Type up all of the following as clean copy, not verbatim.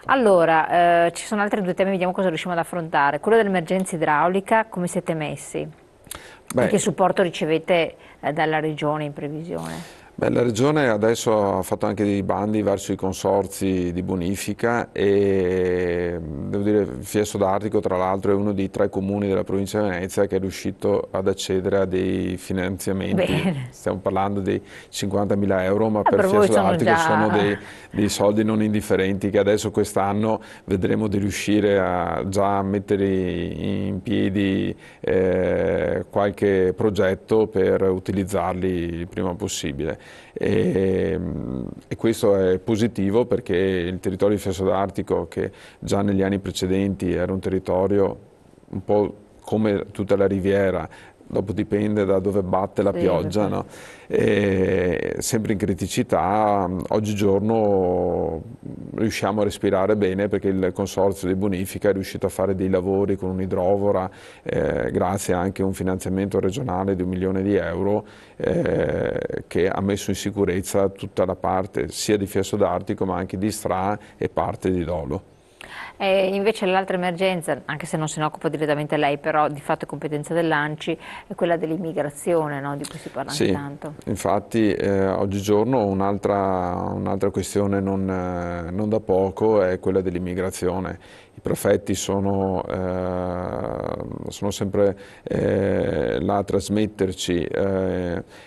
Allora, ci sono altri due temi, vediamo cosa riusciamo ad affrontare. Quello dell'emergenza idraulica, come siete messi? E che Beh, supporto ricevete dalla regione in previsione? la Regione adesso ha fatto anche dei bandi verso i consorzi di bonifica e devo dire Fieso d'Artico tra l'altro è uno dei 3 comuni della provincia di Venezia che è riuscito ad accedere a dei finanziamenti. Bene. Stiamo parlando di 50.000 euro, ma per Per voi Fieso sono d'Artico sono già... dei soldi non indifferenti che adesso quest'anno vedremo di riuscire a già mettere in piedi qualche progetto per utilizzarli il prima possibile. E questo è positivo perché il territorio di Fieso d'Artico, che già negli anni precedenti era un territorio un po' come tutta la riviera, dopo dipende da dove batte la Sì, pioggia, no? E sempre in criticità, oggigiorno riusciamo a respirare bene perché il consorzio di bonifica è riuscito a fare dei lavori con un'idrovora, grazie anche a un finanziamento regionale di 1 milione di euro, che ha messo in sicurezza tutta la parte sia di Fieso d'Artico ma anche di Stra e parte di Dolo. E invece l'altra emergenza, anche se non se ne occupa direttamente lei, però di fatto è competenza dell'ANCI, è quella dell'immigrazione, no? Di cui si parla anche Sì, tanto. infatti oggigiorno un'altra questione non da poco è quella dell'immigrazione. I prefetti sono sempre là a trasmetterci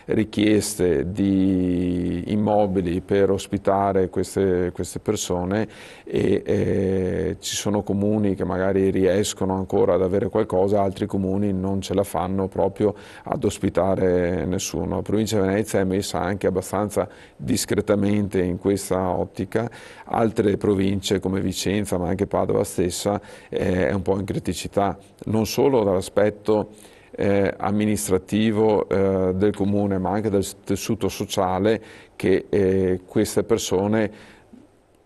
richieste di immobili per ospitare queste persone e ci sono comuni che magari riescono ancora ad avere qualcosa, altri comuni non ce la fanno proprio ad ospitare nessuno. La provincia di Venezia è messa anche abbastanza discretamente in questa ottica, altre province come Vicenza ma anche Padova stessa è un po' in criticità, non solo dall'aspetto amministrativo del comune ma anche del tessuto sociale che queste persone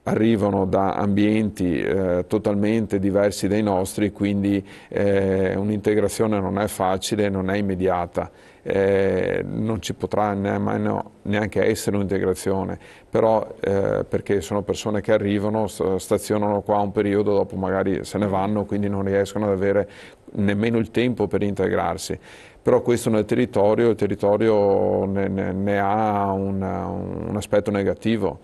arrivano da ambienti totalmente diversi dai nostri, quindi un'integrazione non è facile, non è immediata. Non ci potrà nemmeno neanche essere un'integrazione, però perché sono persone che arrivano, stazionano qua un periodo, dopo magari se ne vanno, quindi non riescono ad avere nemmeno il tempo per integrarsi. Però questo nel territorio, il territorio ne ha un aspetto negativo.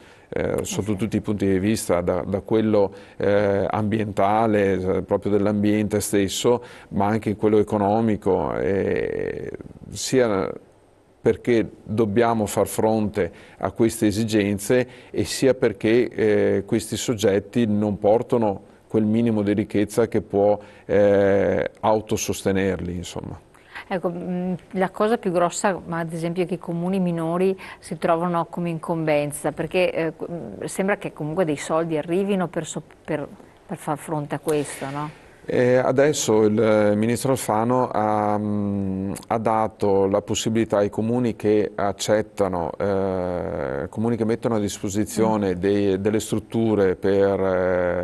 Sotto Sì. tutti i punti di vista, da quello ambientale, proprio dell'ambiente stesso, ma anche quello economico, sia perché dobbiamo far fronte a queste esigenze e sia perché questi soggetti non portano quel minimo di ricchezza che può autosostenerli, insomma. Ecco, la cosa più grossa, ma ad esempio, è che i comuni minori si trovano come incombenza, perché sembra che comunque dei soldi arrivino per far fronte a questo, no? Adesso il ministro Alfano ha dato la possibilità ai comuni che accettano, comuni che mettono a disposizione delle strutture per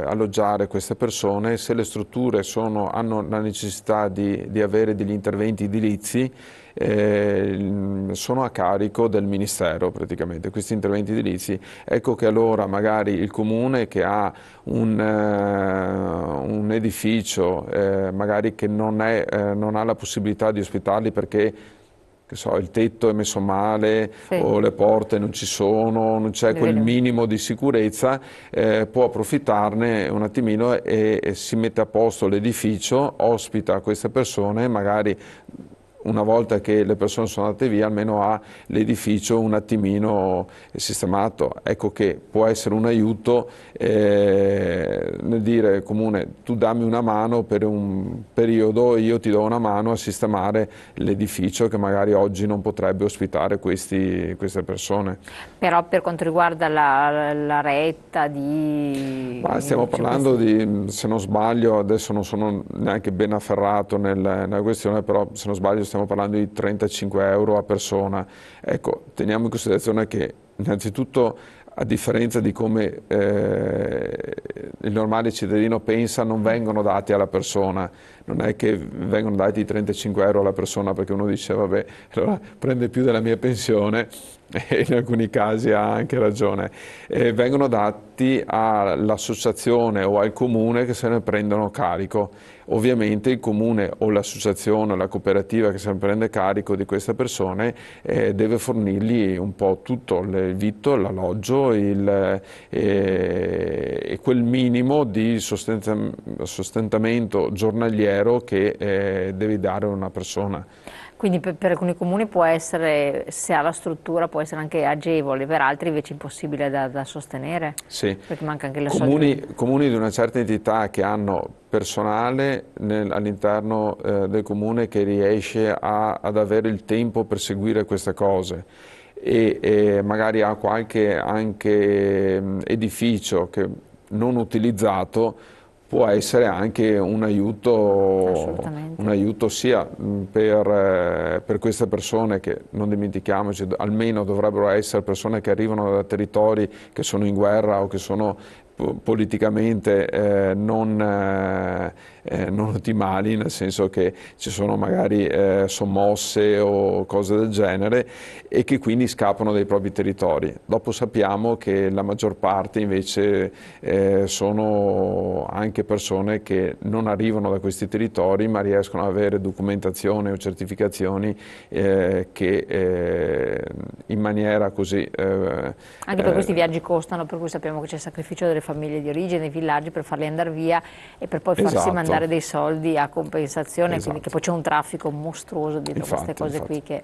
alloggiare queste persone, se le strutture hanno la necessità di avere degli interventi edilizi, sono a carico del Ministero praticamente, questi interventi edilizi. Ecco che allora magari il comune che ha un edificio magari che non ha la possibilità di ospitarli perché che so, il tetto è messo male Sì, o le porte non ci sono, non c'è le quel vedo. minimo di sicurezza, può approfittarne un attimino e si mette a posto l'edificio, ospita queste persone, magari una volta che le persone sono andate via almeno ha l'edificio un attimino sistemato. Ecco che può essere un aiuto nel dire comune tu dammi una mano per un periodo, io ti do una mano a sistemare l'edificio che magari oggi non potrebbe ospitare queste persone. Però per quanto riguarda la retta Ma stiamo di... cioè parlando di, se non sbaglio, adesso non sono neanche ben afferrato nella questione, però se non sbaglio stiamo parlando di 35 euro a persona. Ecco, teniamo in considerazione che innanzitutto a differenza di come il normale cittadino pensa, non vengono dati alla persona, non è che vengono dati 35 euro alla persona perché uno dice vabbè, allora prende più della mia pensione, e in alcuni casi ha anche ragione, vengono dati all'associazione o al comune che se ne prendono carico. Ovviamente il comune o l'associazione o la cooperativa che se ne prende carico di queste persone deve fornirgli un po' tutto, il vitto, l'alloggio e quel minimo di sostentamento giornaliero che devi dare a una persona. Quindi per alcuni comuni può essere, se ha la struttura, può essere anche agevole, per altri invece impossibile da sostenere? Sì. Perché manca anche la soldi. Comuni di una certa entità che hanno personale all'interno del comune che riesce ad avere il tempo per seguire queste cose e magari ha qualche anche edificio che non utilizzato, può essere anche un aiuto sia per queste persone che, non dimentichiamoci, almeno dovrebbero essere persone che arrivano da territori che sono in guerra o che sono politicamente non ottimali, nel senso che ci sono magari sommosse o cose del genere e che quindi scappano dai propri territori. Dopo sappiamo che la maggior parte invece sono anche persone che non arrivano da questi territori ma riescono ad avere documentazione o certificazioni che in maniera così... Anche per questi viaggi costano, per cui sappiamo che c'è il sacrificio delle famiglie di origine, dei villaggi per farli andare via e per poi farsi mandare dei soldi a compensazione, quindi che poi c'è un traffico mostruoso dietro queste cose qui che...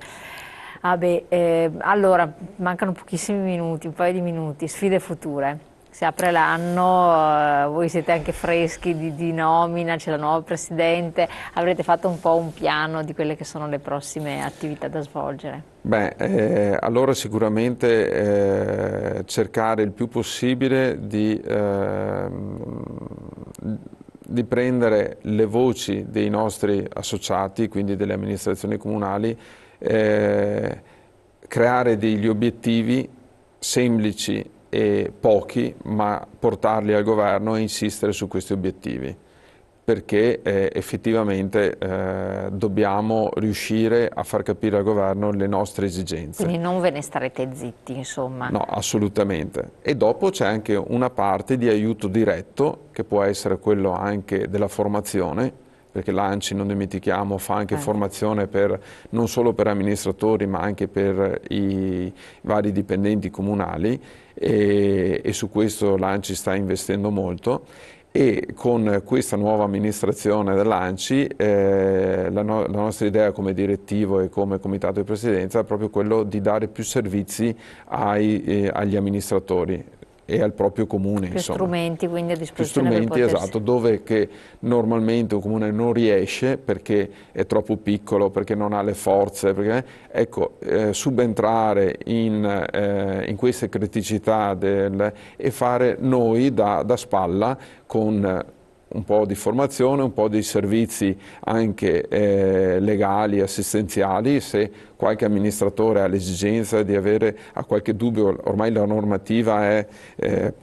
allora, mancano pochissimi minuti, un paio di minuti, sfide future. Si apre l'anno, voi siete anche freschi di nomina, c'è la nuova Presidente, avrete fatto un po' un piano di quelle che sono le prossime attività da svolgere? Beh, allora sicuramente cercare il più possibile di prendere le voci dei nostri associati, quindi delle amministrazioni comunali, creare degli obiettivi semplici e pochi, ma portarli al governo e insistere su questi obiettivi, perché effettivamente dobbiamo riuscire a far capire al governo le nostre esigenze. Quindi non ve ne starete zitti, insomma. No, assolutamente. E dopo c'è anche una parte di aiuto diretto, che può essere quello anche della formazione, perché l'ANCI, non dimentichiamo, fa anche formazione non solo per amministratori ma anche per i vari dipendenti comunali e su questo l'ANCI sta investendo molto. E con questa nuova amministrazione dell'ANCI la nostra idea come direttivo e come comitato di presidenza è proprio quello di dare più servizi agli amministratori e al proprio comune. Più strumenti quindi a disposizione. Più strumenti, esatto, dove che normalmente un comune non riesce perché è troppo piccolo, perché non ha le forze, ecco, subentrare in queste criticità e fare noi da spalla con un po' di formazione, un po' di servizi anche legali, assistenziali, se qualche amministratore ha l'esigenza di ha qualche dubbio, ormai la normativa è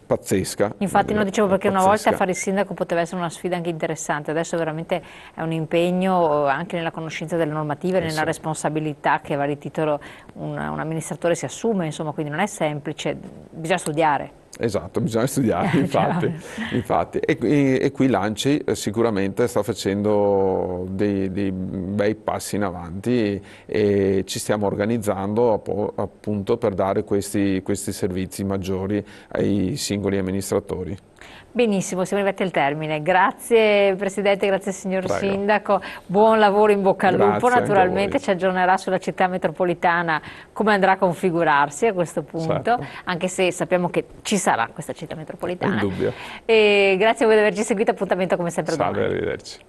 pazzesca. Infatti lo dicevo perché una volta fare il sindaco poteva essere una sfida anche interessante, adesso veramente è un impegno anche nella conoscenza delle normative, nella responsabilità che a vari titolo un amministratore si assume, insomma, quindi non è semplice, bisogna studiare. Esatto, bisogna studiare, infatti. E qui l'ANCI sicuramente sta facendo dei bei passi in avanti e ci stiamo organizzando appunto per dare questi servizi maggiori ai singoli amministratori. Benissimo, siamo arrivati al termine. Grazie Presidente, grazie signor Sindaco, buon lavoro, in bocca al lupo. Naturalmente ci aggiornerà sulla città metropolitana come andrà a configurarsi a questo punto, anche se sappiamo che ci sarà questa città metropolitana. È indubbio. E grazie a voi di averci seguito, appuntamento come sempre domani. Salve, arrivederci.